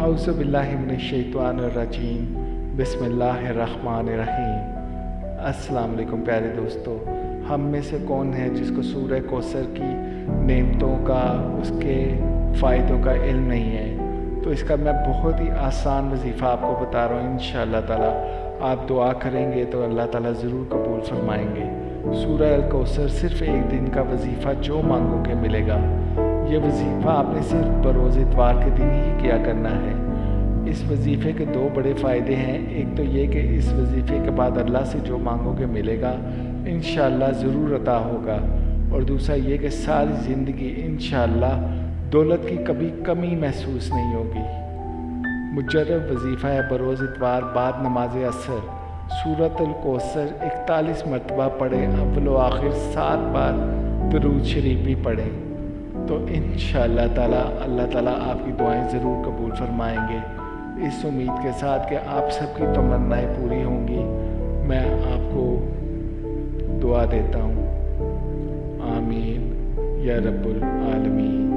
اعوذ باللہ من الشیطان الرجیم بسم اللہ الرحمن الرحیم۔ السلام علیکم پیارے دوستو، ہم میں سے کون ہے جس کو سورہ کوثر کی نعمتوں کا، اس کے فائدوں کا علم نہیں ہے؟ تو اس کا میں بہت ہی آسان وظیفہ آپ کو بتا رہا ہوں۔ انشاءاللہ تعالیٰ آپ دعا کریں گے تو اللہ تعالیٰ ضرور قبول فرمائیں گے۔ سورہ الکوثر صرف ایک دن کا وظیفہ جو مانگو گے ملے گا۔ یہ وظیفہ آپ نے صرف بروز اتوار کے دن ہی کیا کرنا ہے۔ اس وظیفے کے دو بڑے فائدے ہیں۔ ایک تو یہ کہ اس وظیفے کے بعد اللہ سے جو مانگو گے ملے گا، انشاءاللہ ضرور عطا ہوگا، اور دوسرا یہ کہ ساری زندگی انشاءاللہ دولت کی کبھی کمی محسوس نہیں ہوگی۔ مجرب وظیفہ ہے بروز اتوار بعد نماز عصر سورۃ الکوثر 41 مرتبہ پڑھیں، اول و آخر 7 بار درود شریف بھی پڑھیں، تو انشاءاللہ تعالیٰ اللہ تعالیٰ آپ کی دعائیں ضرور قبول فرمائیں گے۔ اس امید کے ساتھ کہ آپ سب کی تمنائیں پوری ہوں گی، میں آپ کو دعا دیتا ہوں، آمین یا رب العالمین۔